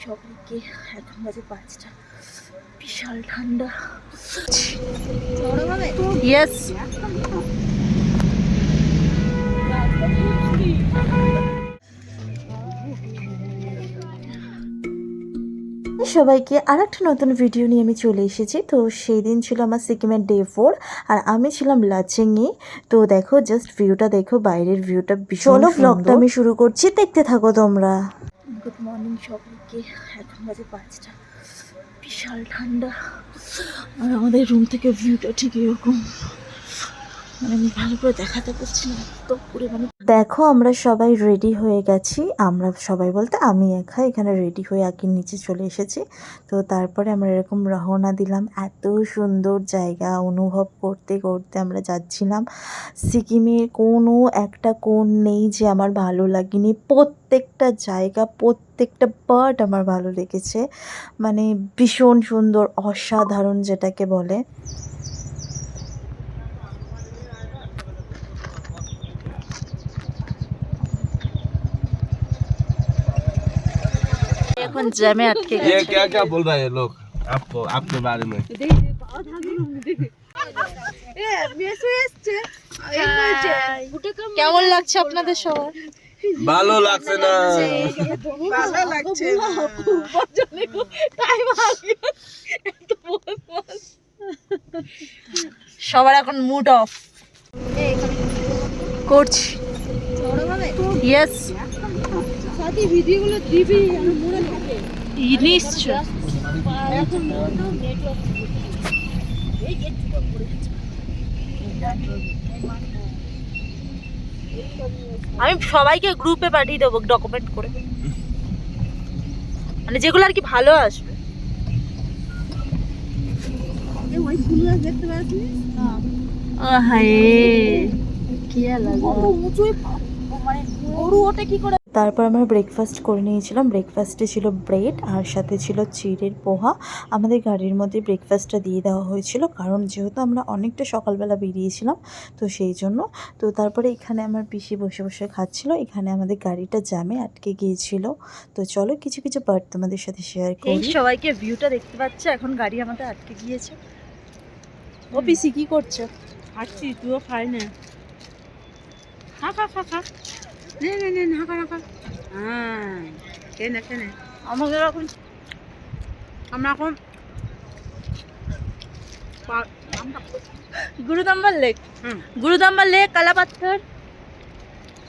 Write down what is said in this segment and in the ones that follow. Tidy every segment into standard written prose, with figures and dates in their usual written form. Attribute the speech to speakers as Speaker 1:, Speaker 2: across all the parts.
Speaker 1: সবাইকে। এখন বাজে 5টা। বিশাল ঠান্ডা। ইয়েস, সবাইকে আর একটা নতুন ভিডিও নিয়ে আমি চলে এসেছি। তো সেই দিন ছিল আমার সিকিমের ডে 4 আর আমি ছিলাম লাচেংয়ে। তো দেখো জাস্ট ভিউটা দেখো, বাইরের ভিউটা ভীষণ সুন্দর। ব্লগটা আমি শুরু করছি, দেখতে থাকো তোমরা। গুড মর্নিং সবাইকে। এখন বাজে 5টা। বিশাল ঠান্ডা আর আমাদের রুম থেকে ভিউটা ঠিক এরকম, মানে আমি ভালো করে দেখাতে পারছি না, তো পুরো মানে দেখো আমরা সবাই রেডি হয়ে গেছি। আমরা সবাই বলতে আমি এখানে রেডি হয়ে আগে নিচে চলে এসেছি। তো তারপরে আমরা এরকম রওনা দিলাম। এত সুন্দর জায়গা অনুভব করতে করতে আমরা যাচ্ছিলাম। সিকিমের কোনো একটা কোণ নেই যে আমার ভালো লাগেনি, প্রত্যেকটা জায়গা প্রত্যেকটা পার্ট আমার ভালো লেগেছে। মানে ভীষণ সুন্দর, অসাধারণ যেটাকে বলে। এখন জ্যামে আটকে গেছে।
Speaker 2: ये क्या क्या बोल रहा है ये लोग आपको आपके बारे में?
Speaker 1: কেমন লাগছে আপনাদের সবার?
Speaker 2: ভালো লাগছে না।
Speaker 3: ভালো লাগছে
Speaker 1: সবার এখন মুড অফ করছি। ইয়েস,
Speaker 3: ভিডিওগুলো দিবি আমি মনে থাকে
Speaker 1: নিশ্চয়। আমি সবাইকে গ্রুপে পাঠিয়ে দেবো ডকুমেন্ট করে, মানে যেগুলো আর কি ভালো আসবে।
Speaker 3: ওই ফুল গাছ দেখতে পাচ্ছিস? মানে গরু ওটা কি করে। তারপর আমরা ব্রেকফাস্ট করে নিয়েছিলাম। ব্রেকফাস্টে ছিল ব্রেড আর সাথে ছিল চিড়ের পোহা। আমাদের গাড়ির মধ্যে ব্রেকফাস্টটা দিয়ে দেওয়া হয়েছিল, কারণ যেহেতু আমরা অনেকটা সকালবেলা বেরিয়েছিলাম তো সেই জন্য। তো তারপরে এখানে আমার পিসি বসে বসে খাচ্ছিল। এখানে আমাদের গাড়িটা জ্যামে আটকে গিয়েছিল। তো চলো কিছু কিছু পার্ট তোমাদের সাথে শেয়ার করি। সবাইকে ভিউটা দেখতে পাচ্ছে। এখন গাড়ি আমাদের আটকে গিয়েছে। ও পিসি কি করছে? খাচ্ছি, তুইও খাই না। খা খা খা খা, নে নে নে না খা না খা। হ্যাঁ কেনে কেনে
Speaker 1: আমাদের এখন গুরুদাম্বার লেক, গুরুদাম্বার লেক কালাপাথর,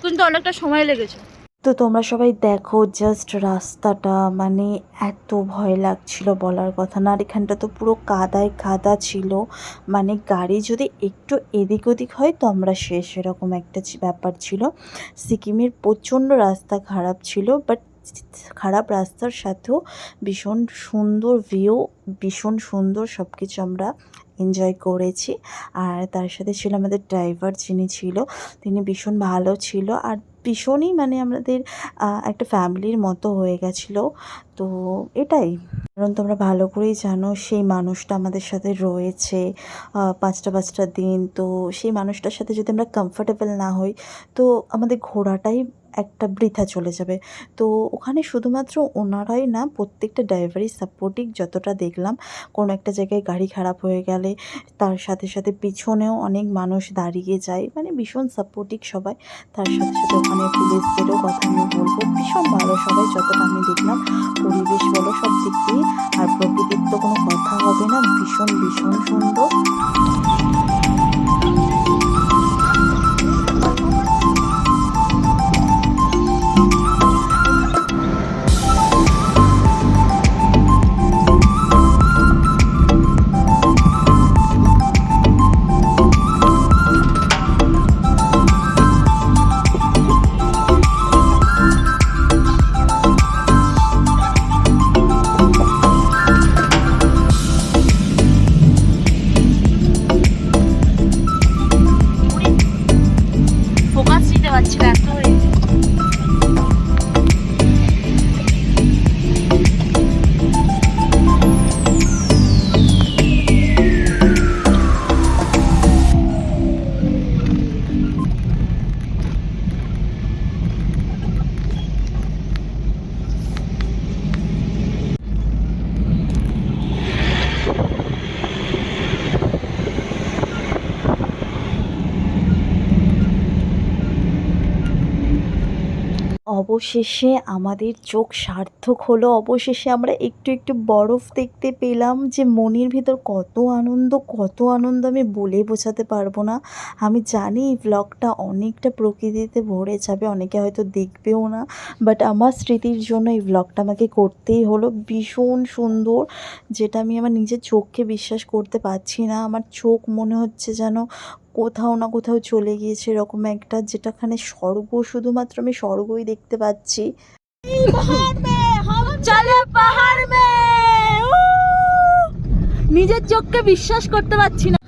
Speaker 1: কিন্তু অনেকটা সময় লেগেছে। তো তোমরা সবাই দেখো জাস্ট রাস্তাটা, মানে এত ভয় লাগছিল বলার কথা না। আর এখানটা তো পুরো কাদায় কাদা ছিল, মানে গাড়ি যদি একটু এদিক ওদিক হয় তো আমরা শেষ, এরকম একটা ব্যাপার ছিল। সিকিমের প্রচণ্ড রাস্তা খারাপ ছিল, বাট খারাপ রাস্তার সাথেও ভীষণ সুন্দর ভিউ, ভীষণ সুন্দর সব কিছু আমরা এনজয় করেছি। আর তার সাথে ছিল আমাদের ড্রাইভার, যিনি ছিল তিনি ভীষণ ভালো ছিল আর ভীষণই মানে আমাদের একটা ফ্যামিলির মতো হয়ে গেছিলো। তো এটাই, কারণ তোমরা ভালো করেই জানো সেই মানুষটা আমাদের সাথে রয়েছে 5টা দিন। তো সেই মানুষটার সাথে যদি আমরা কমফোর্টেবল না হই তো আমাদের ঘোরাটাই একটা বৃথা চলে যাবে। তো ওখানে শুধুমাত্র ওনারাই না, প্রত্যেকটা ড্রাইভারই সাপোর্টিভ। যতটা দেখলাম কোনো একটা জায়গায় গাড়ি খারাপ হয়ে গেলে তার সাথে সাথে পিছনেও অনেক মানুষ দাঁড়িয়ে যায়, মানে ভীষণ সাপোর্টিভ সবাই। তার সাথে সাথে ওখানে পুলিশদেরও কথা আমি বলবো, ভীষণ ভালো সবাই যতটা আমি দেখলাম। পরিবেশ বলো সব দিক দিয়ে, আর প্রকৃতির তো কোনো কথা হবে না, ভীষণ ভীষণ সুন্দর।
Speaker 3: অবশেষে আমাদের চোখ সার্থক হলো। অবশেষে আমরা একটু একটু বরফ দেখতে পেলাম। যে মনের ভিতর কত আনন্দ আমি বলে বোঝাতে পারবো না। আমি জানি এই ব্লগটা অনেকটা প্রকৃতিতে ভরে যাবে, অনেকে হয়তো দেখবেও না, বাট আমার স্মৃতির জন্য এই ব্লগটা আমাকে করতেই হলো। ভীষণ সুন্দর, যেটা আমি আমার নিজের চোখকে বিশ্বাস করতে পারছি না। আমার চোখ মনে হচ্ছে যেন কোথাও না কোথাও চলে গিয়েছে, এরকম একটা, যেটাখানে স্বর্গ, শুধুমাত্র আমি স্বর্গই দেখতে পাচ্ছি।
Speaker 1: নিজের চোখকে বিশ্বাস করতে পারছি না।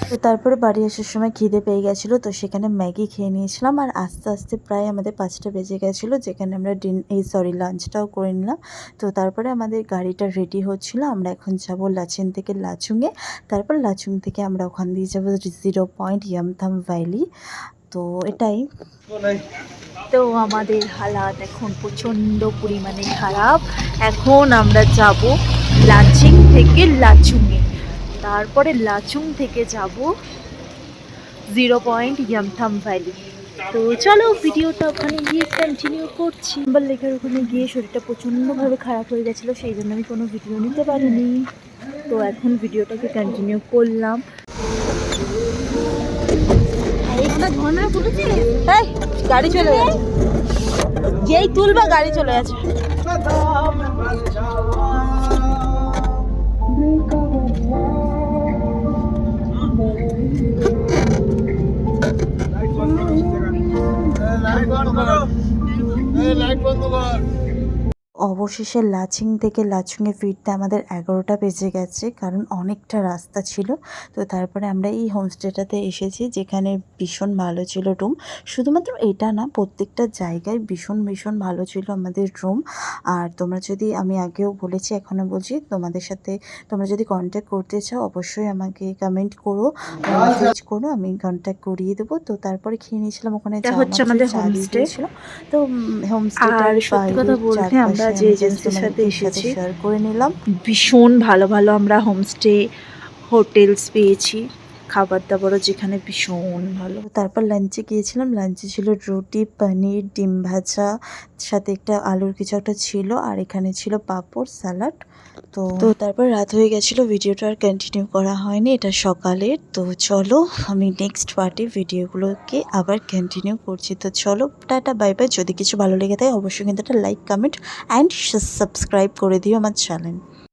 Speaker 3: তো তারপরে বাড়ি আসার সময় খিদে পেয়ে গেছিলো, তো সেখানে ম্যাগি খেয়ে নিয়েছিলাম। আর আস্তে আস্তে প্রায় আমাদের 5টা বেজে গেছিলো, যেখানে আমরা লাঞ্চটাও করে নিলাম। তো তারপরে আমাদের গাড়িটা রেডি হচ্ছিলো। আমরা এখন যাব লাচেন থেকে লাচুংয়ে, তারপর লাচুং থেকে আমরা ওখান দিয়ে যাবো 0 পয়েন্ট ইয়ামথাম ভ্যালি। তো এটাই।
Speaker 1: তো আমাদের হালাত এখন প্রচণ্ড পরিমাণে খারাপ। এখন আমরা যাব লাচিং থেকে লাচুংয়ে, তারপরে লাচুং থেকে যাব 0 পয়েন্ট ইয়ামথাম ভ্যালি। তো চলো ভিডিওটা ওখানে গিয়ে কন্টিনিউ করছি। নাম্বার লেখার ওখানে গিয়ে শরীরটা প্রচণ্ডভাবে খারাপ হয়ে গেছিলো, সেই জন্য আমি কোনো ভিডিও নিতে পারিনি। তো এখন ভিডিওটাকে কন্টিনিউ করলাম। গাড়ি চলে গেছে, যেই তুলবা গাড়ি চলে গেছে।
Speaker 3: অবশেষে লাচিং থেকে লাচুংয়ে ফিরতে আমাদের 11টা বেজে গেছে, কারণ অনেকটা রাস্তা ছিল। তো তারপরে আমরা এই হোমস্টেটাতে এসেছি, যেখানে ভীষণ ভালো ছিল রুম। শুধুমাত্র এটা না, প্রত্যেকটা জায়গায় ভীষণ ভালো ছিল আমাদের রুম। আর তোমরা যদি, আমি আগেও বলেছি এখনও বলছি, তোমরা যদি কন্ট্যাক্ট করতে চাও অবশ্যই আমাকে কমেন্ট করো, মেসেজ করো, আমি কন্ট্যাক্ট করিয়ে দেবো। তো তারপরে খেয়ে নিয়েছিলাম ওখানে,
Speaker 1: এটা হচ্ছে আমাদের হোমস্টে।
Speaker 3: তো হোমস্টেটার
Speaker 1: আর সত্যি কথা বলতে আমরা যে এজেন্সির সাথে এসেছি
Speaker 3: শেয়ার করে নিলাম।
Speaker 1: ভীষণ ভালো আমরা হোমস্টে হোটেলস পেয়েছি, খাবার দাবারও যেখানে ভীষণ ভালো।
Speaker 3: তারপর লাঞ্চে গিয়েছিলাম। লাঞ্চে ছিল রুটি, পনির, ডিম ভাজা, সাথে একটা আলুর কিছু একটা ছিল, আর এখানে ছিল পাঁপড়, স্যালাড। তো তারপর রাত হয়ে গেছিলো, ভিডিওটা আর কন্টিনিউ করা হয়নি, এটা সকালের। তো চলো আমি নেক্সট পার্টে ভিডিওগুলোকে আবার কন্টিনিউ করছি। তো চলো টাটা, বাই বাই। যদি কিছু ভালো লেগে থাকে অবশ্যই কিন্তু একটা লাইক, কমেন্ট অ্যান্ড সাবস্ক্রাইব করে দিও আমার চ্যানেল।